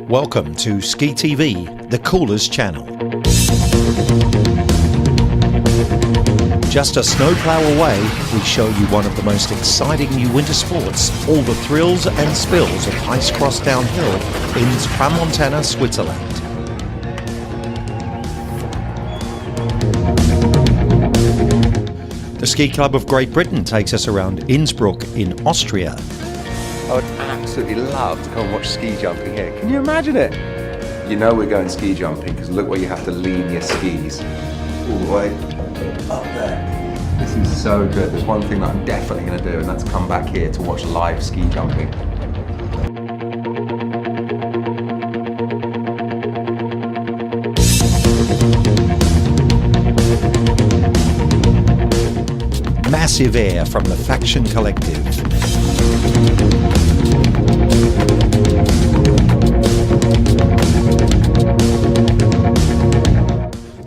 Welcome to Ski TV, the coolest channel. Just a snowplow away, we show you one of the most exciting new winter sports, all the thrills and spills of ice cross downhill in Crans-Montana, Switzerland. The Ski Club of Great Britain takes us around Innsbruck in Austria. I would absolutely love to come and watch ski jumping here. Can you imagine it? You know we're going ski jumping because look where you have to lean your skis. All the way up there. This is so good. There's one thing that I'm definitely going to do, and that's come back here to watch live ski jumping. Massive air from the Faction Collective.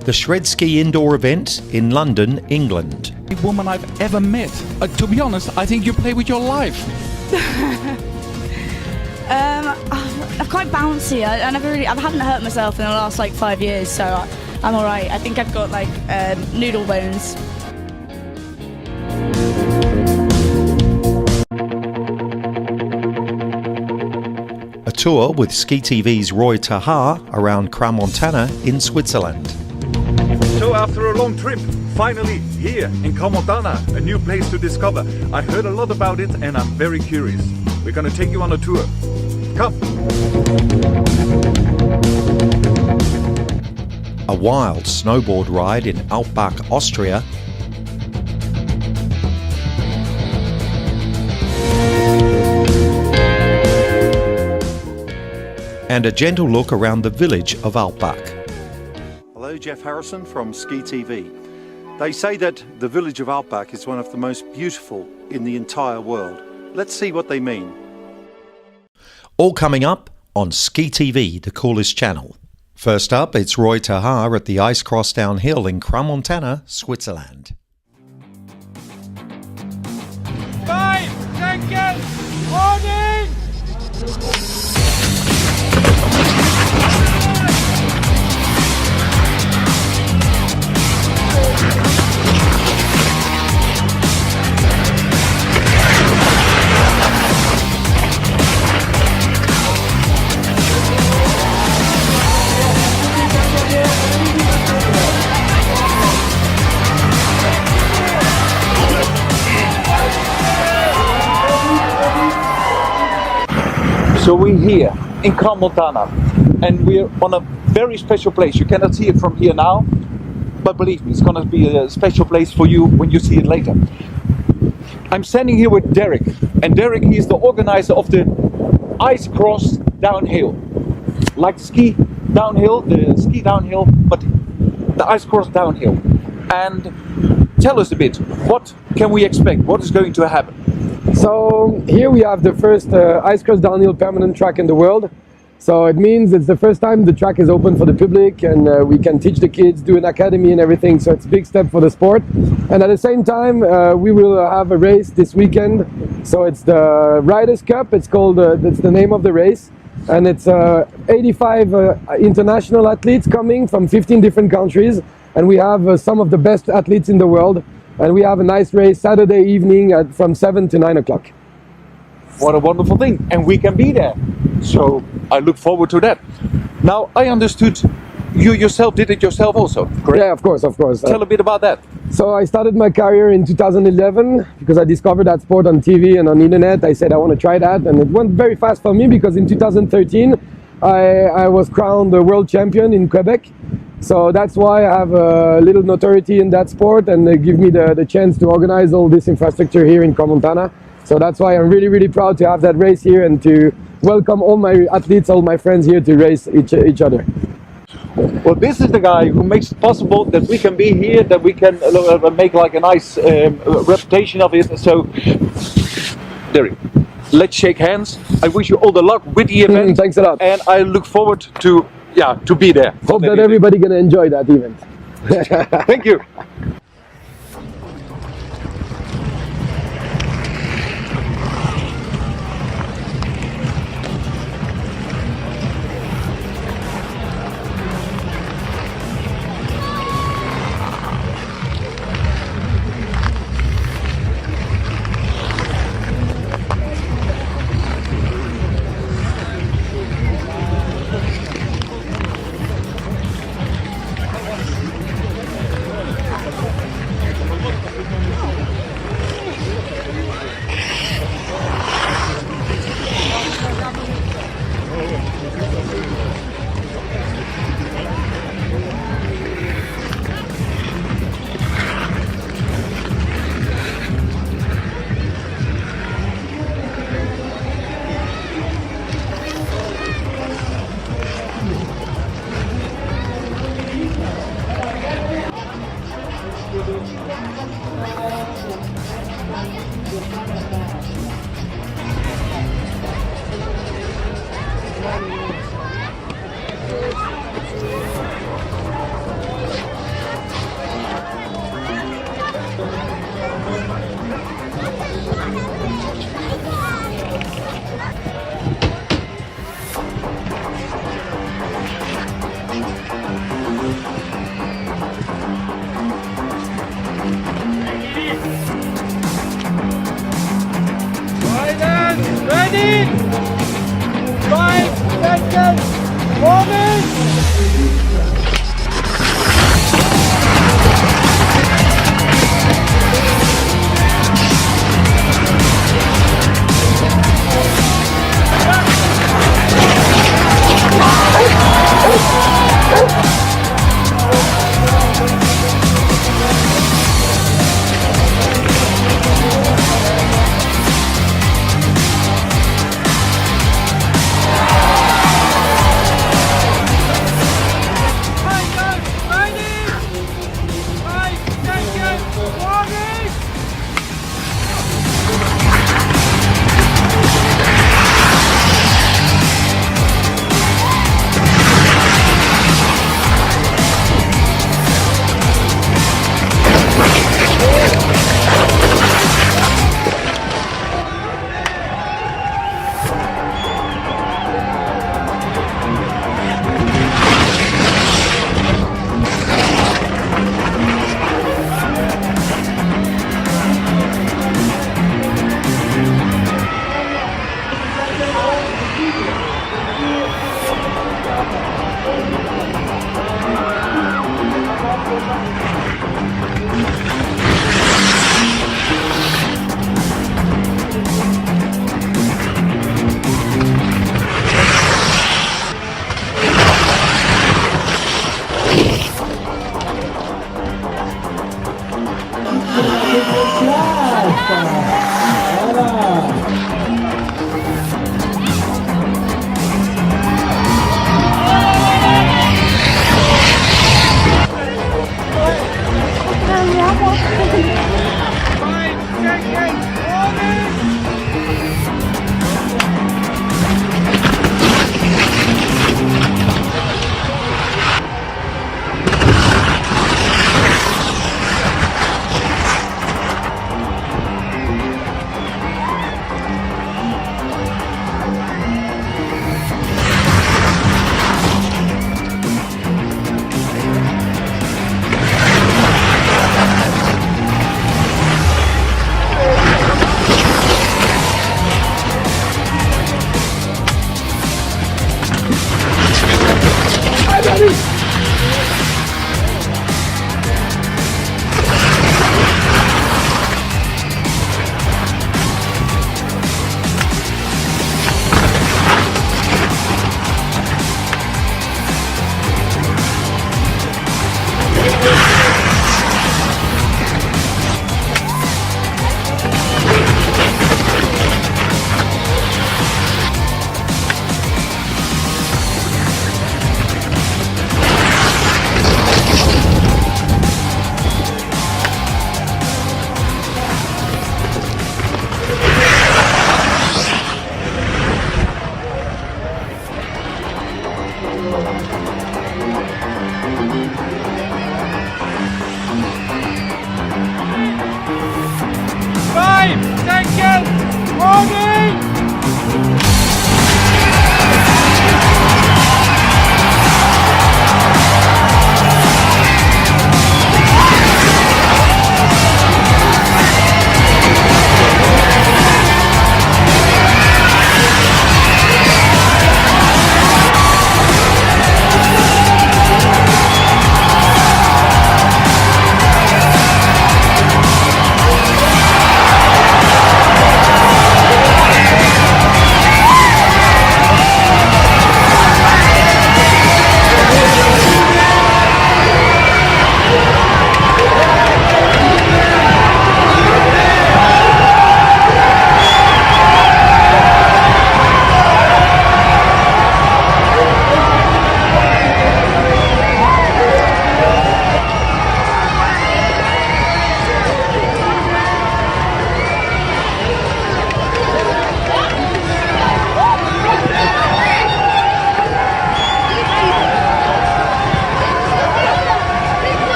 The Shred Ski indoor event in London, England. Every woman I've ever met. To be honest, I think you play with your life. I'm quite bouncy. I haven't hurt myself in the last 5 years, so I'm alright. I think I've got noodle bones. A tour with Ski TV's Roy Tahar around Crans-Montana in Switzerland. So after a long trip, finally here in Crans-Montana, a new place to discover. I heard a lot about it and I'm very curious. We're gonna take you on a tour. Come! A wild snowboard ride in Alpbach, Austria. And a gentle look around the village of Alpbach. Hello, Jeff Harrison from Ski TV. They say that the village of Alpbach is one of the most beautiful in the entire world. Let's see what they mean. All coming up on Ski TV, the coolest channel. First up, it's Roy Tahar at the Ice Cross Downhill in Crans-Montana, Switzerland. 5 seconds! Warning! So we're here in Crans-Montana, and we're on a very special place. You cannot see it from here now, but believe me, it's going to be a special place for you when you see it later. I'm standing here with Derek, and Derek, he is the organizer of the Ice Cross Downhill. Like the ski downhill, but the Ice Cross Downhill. And tell us a bit, what can we expect? What is going to happen? So here we have the first Ice Cross Downhill permanent track in the world. So it means it's the first time the track is open for the public, and we can teach the kids, do an academy and everything. So it's a big step for the sport. And at the same time, we will have a race this weekend. So it's the Riders Cup. It's called, that's the name of the race. And it's 85 international athletes coming from 15 different countries. And we have some of the best athletes in the world. And we have a nice race Saturday evening from 7 to 9 o'clock. What a wonderful thing, and we can be there. So I look forward to that. Now, I understood you yourself did it yourself also, correct? Yeah, of course. Tell a bit about that. So I started my career in 2011 because I discovered that sport on TV and on the internet. I said I want to try that, and it went very fast for me because in 2013 I was crowned the world champion in Quebec. So that's why I have a little notoriety in that sport, and they give me the chance to organize all this infrastructure here in Crans-Montana. So that's why I'm really, really proud to have that race here and to welcome all my athletes, all my friends here to race each other. Well, this is the guy who makes it possible that we can be here, that we can make like a nice reputation of it. So, Derek, let's shake hands. I wish you all the luck with the event. Thanks a lot. And I look forward to be there. Hope that everybody gonna enjoy that event. Thank you. Ready? 5 seconds. Warning.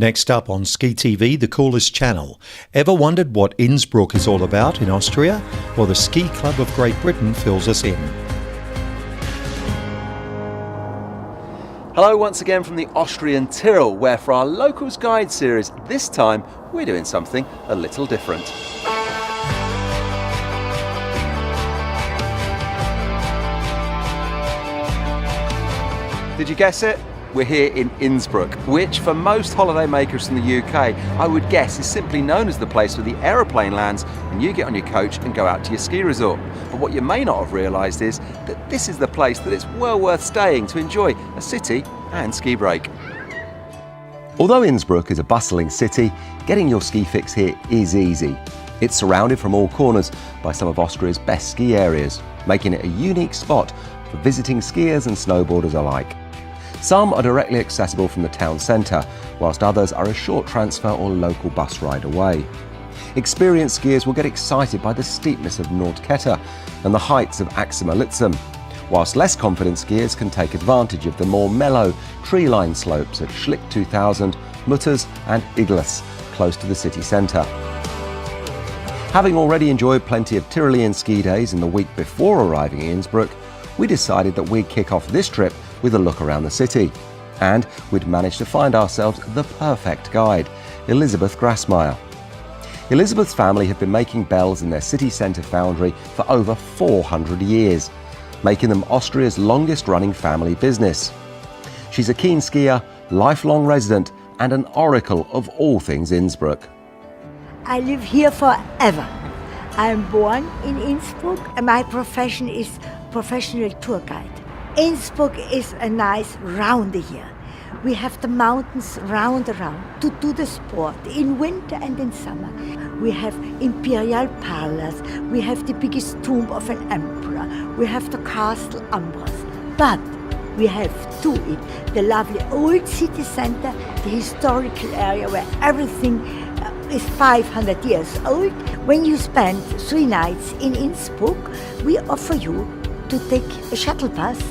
Next up on Ski TV, the coolest channel. Ever wondered what Innsbruck is all about in Austria? Well, the Ski Club of Great Britain fills us in. Hello once again from the Austrian Tyrol, where for our Locals Guide series, this time we're doing something a little different. Did you guess it? We're here in Innsbruck, which for most holiday makers from the UK, I would guess is simply known as the place where the aeroplane lands and you get on your coach and go out to your ski resort. But what you may not have realised is that this is the place that it's well worth staying to enjoy a city and ski break. Although Innsbruck is a bustling city, getting your ski fix here is easy. It's surrounded from all corners by some of Austria's best ski areas, making it a unique spot for visiting skiers and snowboarders alike. Some are directly accessible from the town centre, whilst others are a short transfer or local bus ride away. Experienced skiers will get excited by the steepness of Nordkette and the heights of Aximalitzum, whilst less confident skiers can take advantage of the more mellow, tree-lined slopes at Schlick 2000, Mutters and Iglis, close to the city centre. Having already enjoyed plenty of Tyrolean ski days in the week before arriving in Innsbruck, we decided that we'd kick off this trip with a look around the city. And we'd managed to find ourselves the perfect guide, Elisabeth Grassmeyer. Elisabeth's family have been making bells in their city centre foundry for over 400 years, making them Austria's longest running family business. She's a keen skier, lifelong resident, and an oracle of all things Innsbruck. I live here forever. I'm born in Innsbruck and my profession is professional tour guide. Innsbruck is a nice round here. We have the mountains round to do the sport in winter and in summer. We have Imperial Palace, we have the biggest tomb of an emperor, we have the Castle Ambros. But we have to it, the lovely old city center, the historical area where everything is 500 years old. When you spend 3 nights in Innsbruck, we offer you to take a shuttle bus.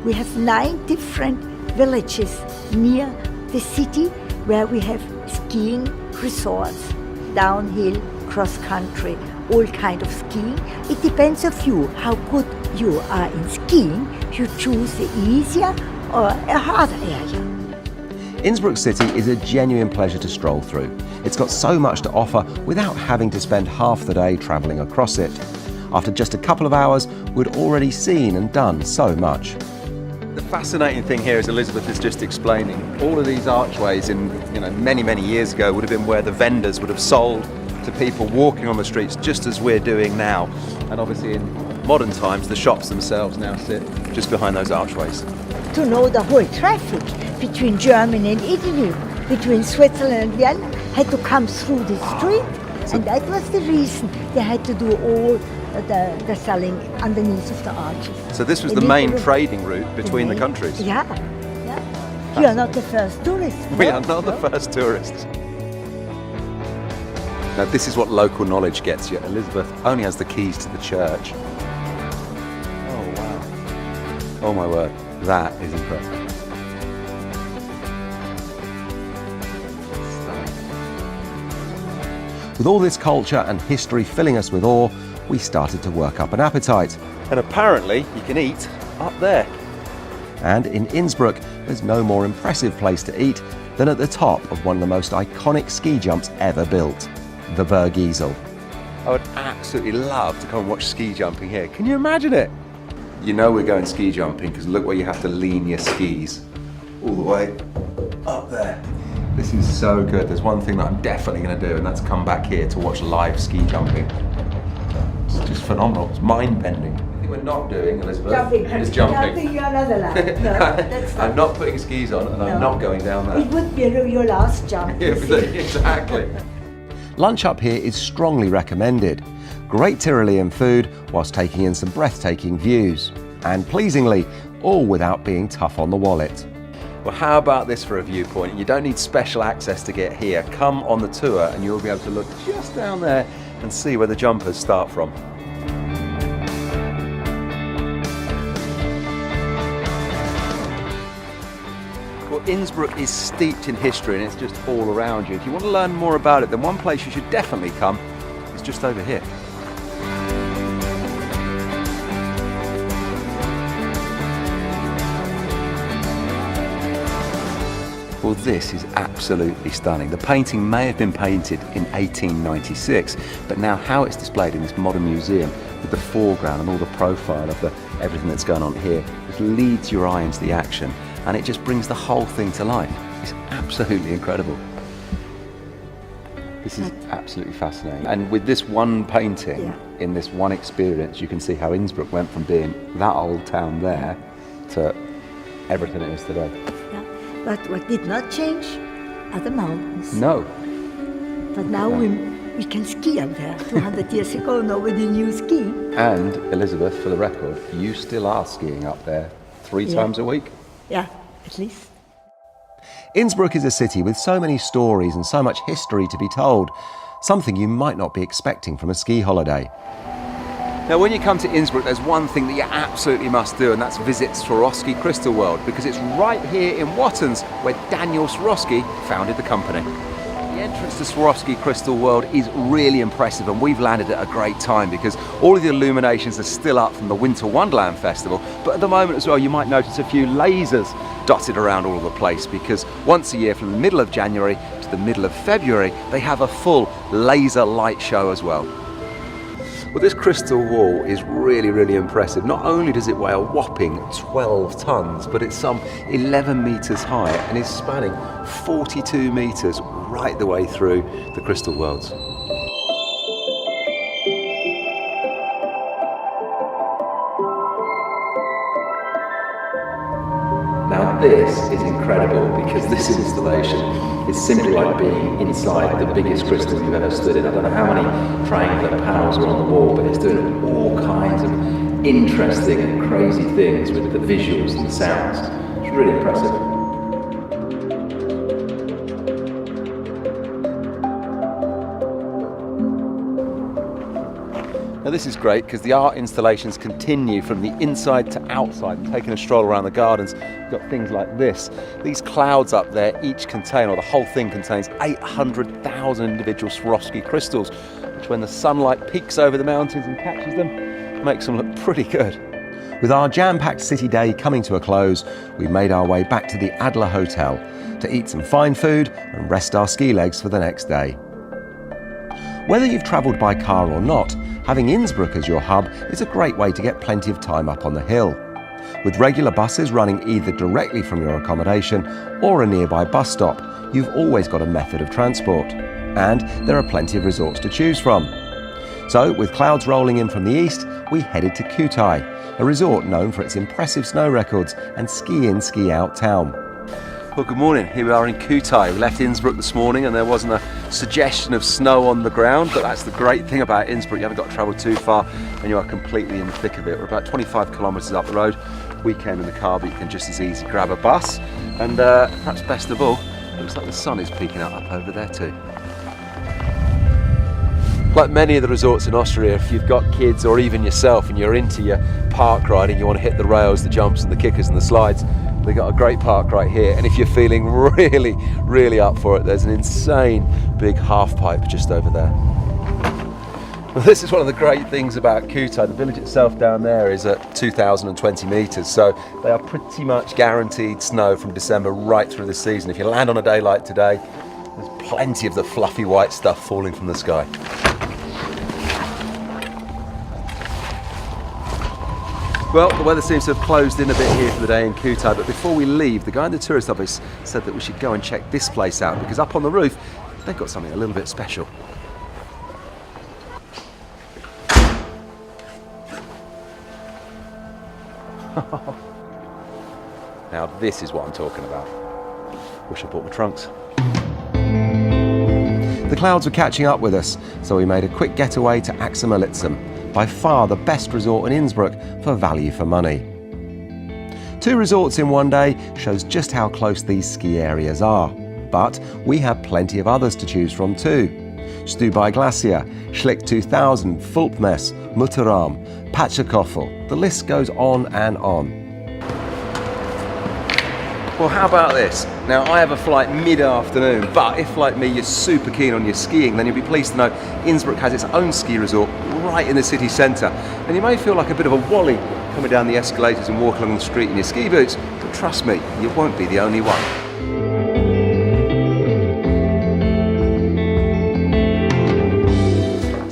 We have 9 different villages near the city where we have skiing resorts, downhill, cross-country, all kind of skiing. It depends on you, how good you are in skiing. You choose the easier or a harder area. Innsbruck City is a genuine pleasure to stroll through. It's got so much to offer without having to spend half the day travelling across it. After just a couple of hours, we'd already seen and done so much. The fascinating thing here, as Elisabeth is just explaining, all of these archways in many years ago would have been where the vendors would have sold to people walking on the streets, just as we're doing now. And obviously in modern times, the shops themselves now sit just behind those archways. To know the whole traffic between Germany and Italy, between Switzerland and Vienna, had to come through the street. And that was the reason they had to do all the selling underneath of the arches. So this was the main trading route between the countries? Yeah. You are not the first tourists. We are not the first tourists. Now this is what local knowledge gets you. Elisabeth only has the keys to the church. Oh wow. Oh my word, that is impressive. With all this culture and history filling us with awe, we started to work up an appetite. And apparently you can eat up there. And in Innsbruck, there's no more impressive place to eat than at the top of one of the most iconic ski jumps ever built, the Bergisel. I would absolutely love to come and watch ski jumping here. Can you imagine it? You know we're going ski jumping because look where you have to lean your skis. All the way up there. This is so good. There's one thing that I'm definitely going to do, and that's come back here to watch live ski jumping. It's just phenomenal. It's mind-bending. The thing we're not doing, Elisabeth, is jumping. You're not allowed. No, that's not. I'm not putting skis on, and I'm not going down there. It would be your last jump. Exactly. Lunch up here is strongly recommended. Great Tyrolean food whilst taking in some breathtaking views. And pleasingly, all without being tough on the wallet. Well, how about this for a viewpoint? You don't need special access to get here. Come on the tour and you'll be able to look just down there and see where the jumpers start from. Well, Innsbruck is steeped in history and it's just all around you. If you want to learn more about it, then one place you should definitely come is just over here. Well, this is absolutely stunning. The painting may have been painted in 1896, but now how it's displayed in this modern museum with the foreground and all the profile of everything that's going on here just leads your eye into the action, and it just brings the whole thing to life. It's absolutely incredible. This is absolutely fascinating. And with this one painting, in this one experience, you can see how Innsbruck went from being that old town there to everything it is today. But what did not change are the mountains. No. But now we can ski up there. 200 years ago, nobody knew ski. And Elizabeth, for the record, you still are skiing up there 3 times a week? Yeah, at least. Innsbruck is a city with so many stories and so much history to be told, something you might not be expecting from a ski holiday. Now, when you come to Innsbruck, there's one thing that you absolutely must do, and that's visit Swarovski Crystal World, because it's right here in Wattens where Daniel Swarovski founded the company. The entrance to Swarovski Crystal World is really impressive, and we've landed at a great time because all of the illuminations are still up from the Winter Wonderland Festival, but at the moment as well you might notice a few lasers dotted around all of the place, because once a year from the middle of January to the middle of February they have a full laser light show as well. Well, this crystal wall is really, really impressive. Not only does it weigh a whopping 12 tons, but it's some 11 meters high and is spanning 42 meters right the way through the crystal worlds. Now this is incredible because this installation is simply like being inside the biggest crystal you've ever stood in. I don't know how many triangular panels are on the wall, but it's doing all kinds of interesting and crazy things with the visuals and the sounds. It's really impressive. Now this is great because the art installations continue from the inside to outside. And taking a stroll around the gardens, you've got things like this. These clouds up there each contain, or the whole thing contains 800,000 individual Swarovski crystals, which when the sunlight peeks over the mountains and catches them, makes them look pretty good. With our jam-packed city day coming to a close, we've made our way back to the Adler Hotel to eat some fine food and rest our ski legs for the next day. Whether you've travelled by car or not, having Innsbruck as your hub is a great way to get plenty of time up on the hill. With regular buses running either directly from your accommodation or a nearby bus stop, you've always got a method of transport. And there are plenty of resorts to choose from. So, with clouds rolling in from the east, we headed to Kühtai, a resort known for its impressive snow records and ski-in, ski-out town. Well, good morning. Here we are in Kühtai. We left Innsbruck this morning and there wasn't a suggestion of snow on the ground, but that's the great thing about Innsbruck. You haven't got to travel too far and you are completely in the thick of it. We're about 25 kilometres up the road. We came in the car, but you can just as easy grab a bus. And perhaps best of all, it looks like the sun is peeking out up over there too. Like many of the resorts in Austria, if you've got kids or even yourself and you're into your park riding, you want to hit the rails, the jumps and the kickers and the slides, they've got a great park right here. And if you're feeling really, really up for it, there's an insane big half pipe just over there. Well, this is one of the great things about Kühtai. The village itself down there is at 2,020 metres, so they are pretty much guaranteed snow from December right through the season. If you land on a day like today, there's plenty of the fluffy white stuff falling from the sky. Well, the weather seems to have closed in a bit here for the day in Kühtai, but before we leave, the guy in the tourist office said that we should go and check this place out, because up on the roof, they've got something a little bit special. Now this is what I'm talking about. Wish I brought my trunks. The clouds were catching up with us, so we made a quick getaway to Axamerlitzum, by far the best resort in Innsbruck for value for money. 2 resorts in one day shows just how close these ski areas are, but we have plenty of others to choose from too. Stubai Glacier, Schlick 2000, Fulpmess, Mutterarm, Patcherkoffel, the list goes on and on. Well, how about this? Now, I have a flight mid-afternoon, but if, like me, you're super keen on your skiing, then you'll be pleased to know Innsbruck has its own ski resort right in the city centre. And you may feel like a bit of a wally coming down the escalators and walking along the street in your ski boots, but trust me, you won't be the only one.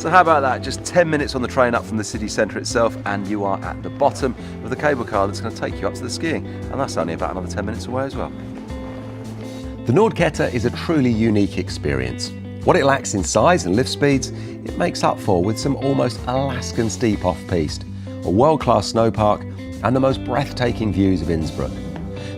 So how about that? Just 10 minutes on the train up from the city centre itself and you are at the bottom of the cable car that's going to take you up to the skiing. And that's only about another 10 minutes away as well. The Nordkette is a truly unique experience. What it lacks in size and lift speeds, it makes up for with some almost Alaskan steep off-piste, a world-class snow park and the most breathtaking views of Innsbruck.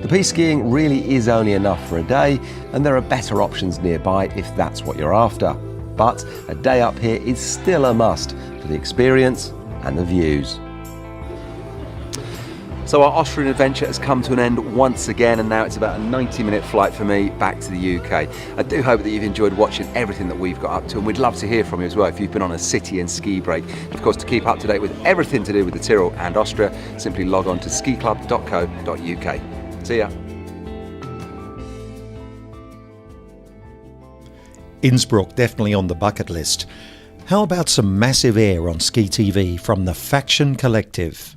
The piste skiing really is only enough for a day and there are better options nearby if that's what you're after. But a day up here is still a must for the experience and the views. So our Austrian adventure has come to an end once again, and now it's about a 90-minute flight for me back to the UK. I do hope that you've enjoyed watching everything that we've got up to, and we'd love to hear from you as well if you've been on a city and ski break. Of course, to keep up to date with everything to do with the Tyrol and Austria, simply log on to skiclub.co.uk. See ya. Innsbruck definitely on the bucket list. How about some massive air on Ski TV from the Faction Collective?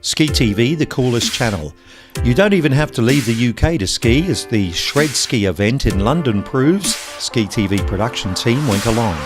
Ski TV, the coolest channel. You don't even have to leave the UK to ski, as the Shred Ski event in London proves. Ski TV production team went along.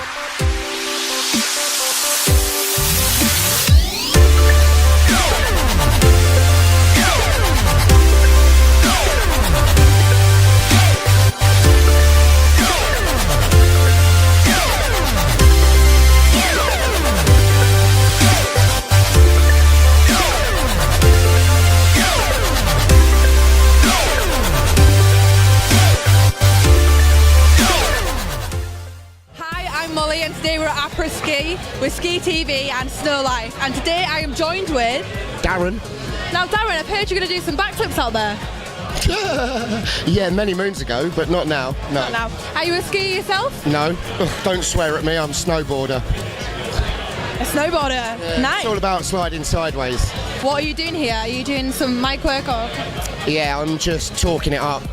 With Ski TV and Snow Life, and today I am joined with Darren. Now Darren, I've heard you're going to do some backflips out there. Yeah, many moons ago, but not now. No. Not now. Are you a skier yourself? No. Don't swear at me, I'm a snowboarder. A snowboarder? Yeah, nice. It's all about sliding sideways. What are you doing here? Are you doing some mic work or? Yeah, I'm just talking it up.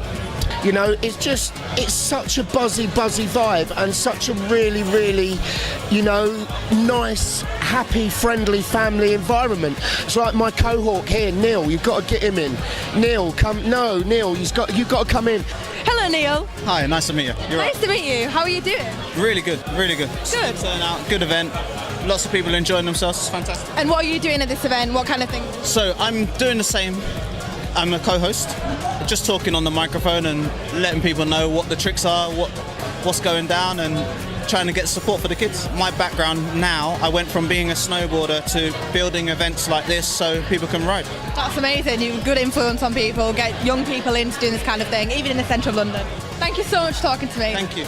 You know, it's such a buzzy vibe and such a really, you know, nice, happy, friendly family environment. It's like my cohort here, Neil, you've got to get him in. Neil, Neil, you've got to come in. Hello, Neil. Hi, nice to meet you. Nice to meet you. How are you doing? Really good, really good. Good. Turnout, good event. Lots of people enjoying themselves, it's fantastic. And what are you doing at this event? What kind of thing? So I'm doing the same. I'm a co-host, just talking on the microphone and letting people know what the tricks are, what's going down, and trying to get support for the kids. My background now, I went from being a snowboarder to building events like this so people can ride. That's amazing. You've good influence on people, get young people into doing this kind of thing, even in the centre of London. Thank you so much for talking to me. Thank you.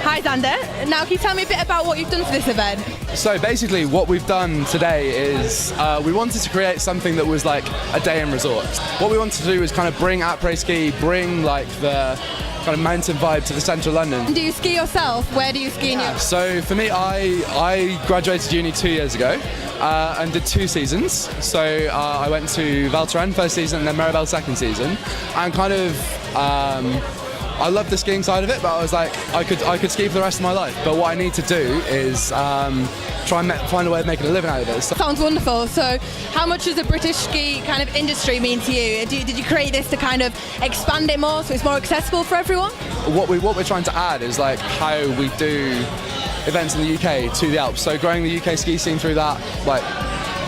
Hi Xander. Now can you tell me a bit about what you've done for this event? So basically what we've done today is we wanted to create something that was like a day in resort. What we wanted to do is kind of bring après ski, bring like the kind of mountain vibe to the centre of London. And do you ski yourself? Where do you ski in Europe? So for me, I graduated uni 2 years ago and did 2 seasons. So I went to Val Thorens first season and then Meribel second season, and kind of I love the skiing side of it, but I was like, I could ski for the rest of my life. But what I need to do is try and find a way of making a living out of it. Sounds wonderful. So how much does the British ski kind of industry mean to you? Did you create this to kind of expand it more so it's more accessible for everyone? What we're trying to add is like how we do events in the UK to the Alps. So growing the UK ski scene through that, like,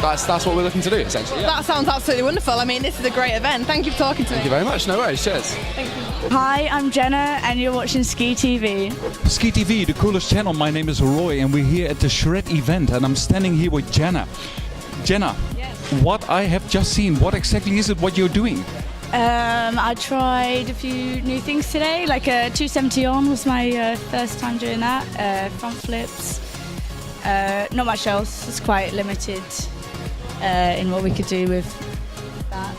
that's what we're looking to do, essentially. Yeah. That sounds absolutely wonderful. I mean, this is a great event. Thank you for talking to me. Thank you very much. No worries. Cheers. Thank you. Hi, I'm Jenna, and you're watching Ski TV. Ski TV, the coolest channel. My name is Roy, and we're here at the Shred event, and I'm standing here with Jenna. Jenna, Yes. what I have just seen, what exactly is it what you're doing? I tried a few new things today, like a 270 on was my first time doing that. Front flips, not much else. It's quite limited in what we could do with that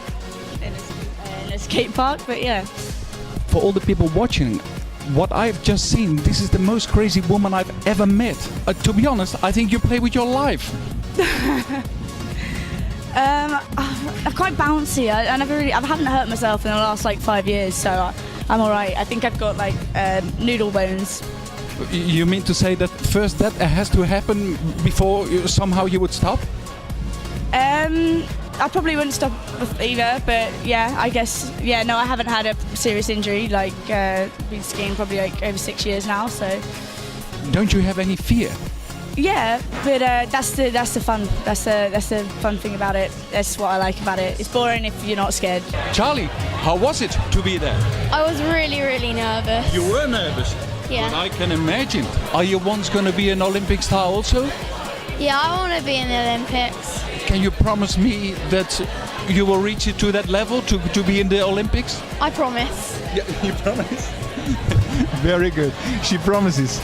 in a skate park, but yeah. For all the people watching, what I've just seen, this is the most crazy woman I've ever met. To be honest, I think you play with your life. I'm quite bouncy. I haven't hurt myself in the last like 5 years, so I'm all right. I think I've got like noodle bones. You mean to say that first that has to happen before somehow you would stop? I probably wouldn't stop either, but yeah, I guess, yeah, no, I haven't had a serious injury, like, been skiing probably like over 6 years now, so. Don't you have any fear? Yeah, but that's the fun thing about it. That's what I like about it. It's boring if you're not scared. Charlie, how was it to be there? I was really, really nervous. You were nervous? Yeah. But I can imagine. Are you once going to be an Olympic star also? Yeah, I want to be in the Olympics. Can you promise me that you will reach it to that level to be in the Olympics? I promise. Yeah, you promise? Very good. She promises.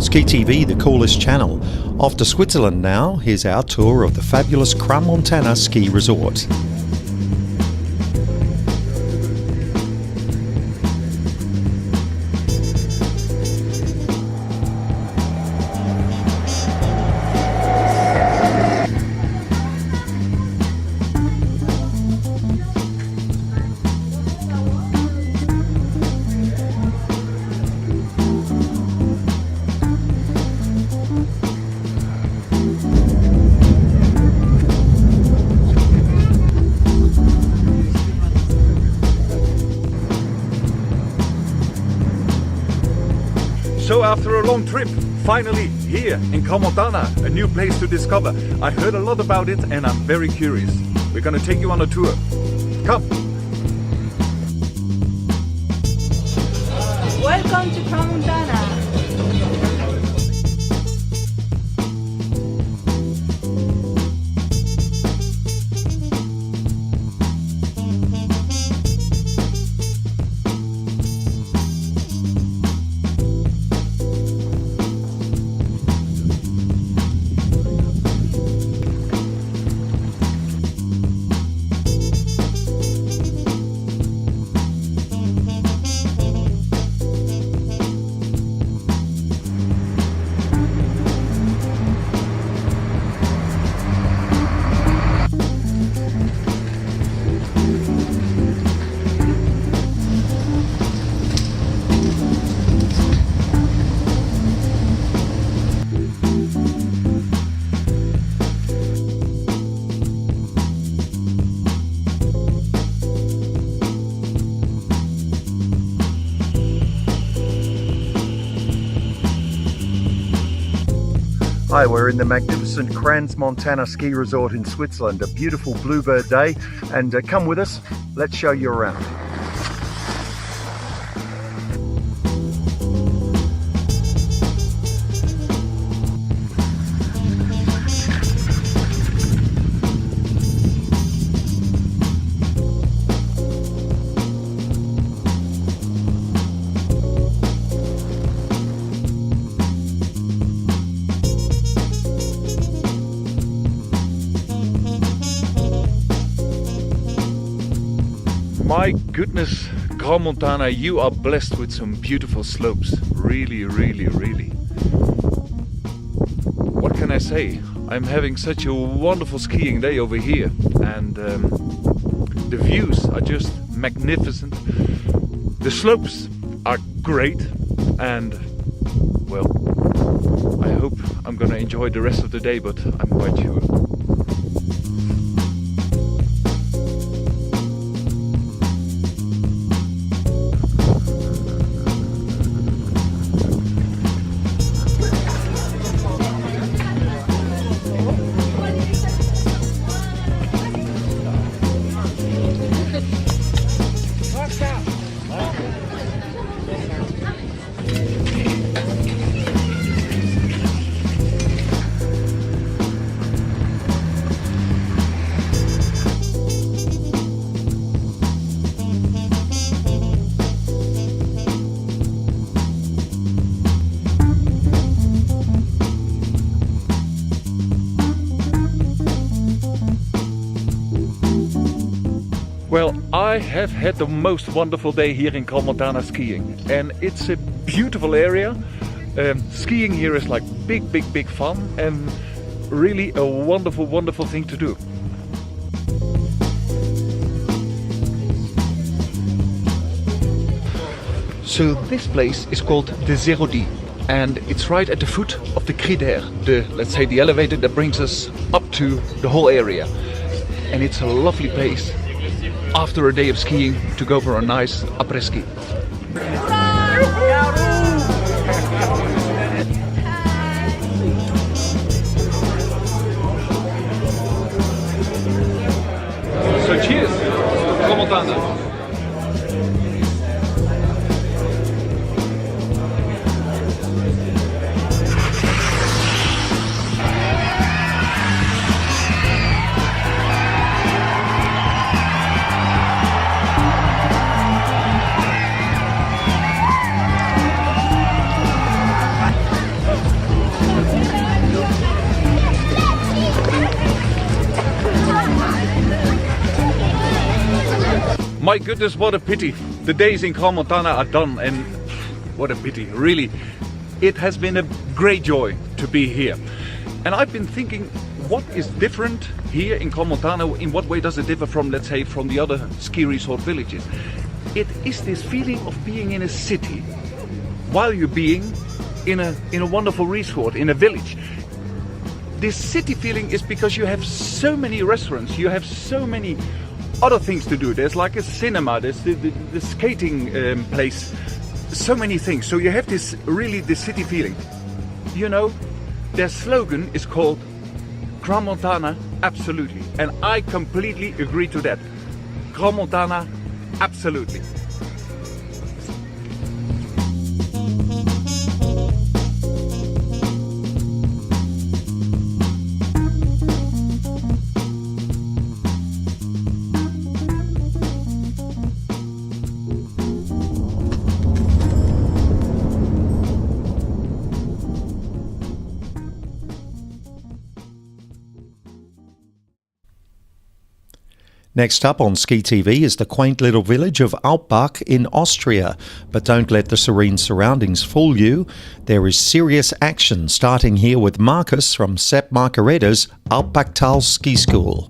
Ski TV, the coolest channel. Off to Switzerland now, here's our tour of the fabulous Crans-Montana ski resort. So after a long trip, finally here in Crans-Montana, a new place to discover. I heard a lot about it and I'm very curious. We're gonna take you on a tour. Come! Welcome to Crans-Montana. Hi, we're in the magnificent Crans-Montana ski resort in Switzerland. A beautiful bluebird day, and come with us, let's show you around. My goodness, Crans-Montana, you are blessed with some beautiful slopes. Really, really, really. What can I say? I'm having such a wonderful skiing day over here, and the views are just magnificent. The slopes are great, and well, I hope I'm gonna enjoy the rest of the day, but I'm quite sure. Well, I have had the most wonderful day here in Crans-Montana skiing, and it's a beautiful area. Skiing here is like big fun, and really a wonderful thing to do. So this place is called the Zero D, and it's right at the foot of the Cri d'Air, let's say the elevator that brings us up to the whole area. And it's a lovely place after a day of skiing to go for a nice après-ski. So cheers, Crans-Montana. My goodness, what a pity. The days in Crans-Montana are done, and what a pity, really. It has been a great joy to be here. And I've been thinking, what is different here in Crans-Montana? In what way does it differ from, let's say, from the other ski resort villages? It is this feeling of being in a city while you're being in a wonderful resort, in a village. This city feeling is because you have so many restaurants, you have so many other things to do. There's like a cinema, there's the skating place, so many things. So you have this city feeling. You know, their slogan is called Crans-Montana Absolutely, and I completely agree to that. Crans-Montana Absolutely. Next up on Ski TV is the quaint little village of Alpbach in Austria. But don't let the serene surroundings fool you. There is serious action starting here with Marcus from Sepp Margaretta's Alpbachtal Ski School.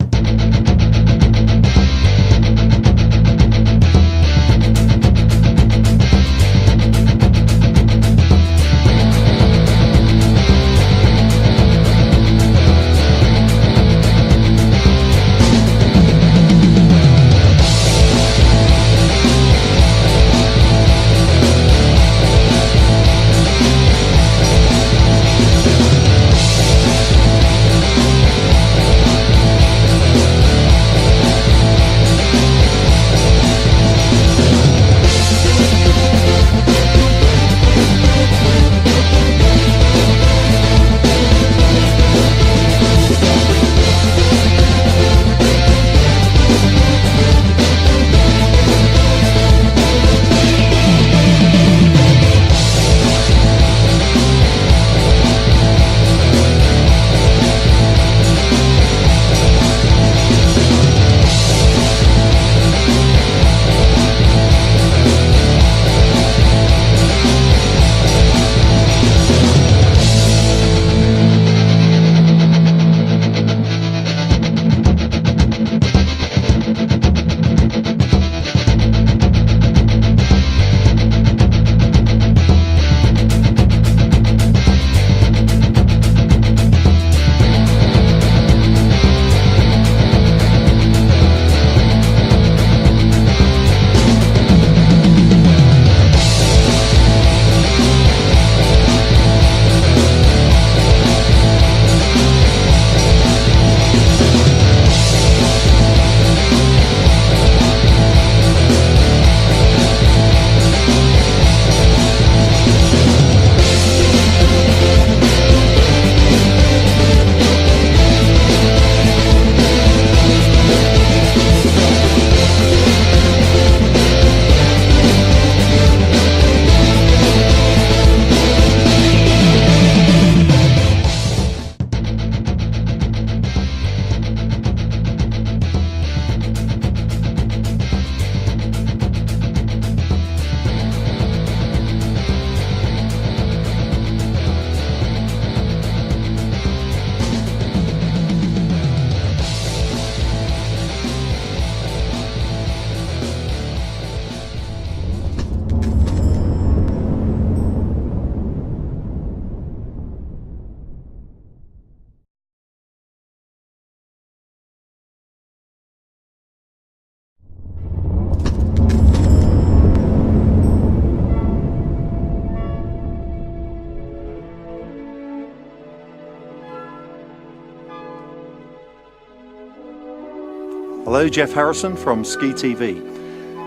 Hello, Jeff Harrison from Ski TV.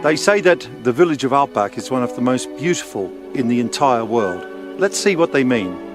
They say that the village of Alpbach is one of the most beautiful in the entire world. Let's see what they mean.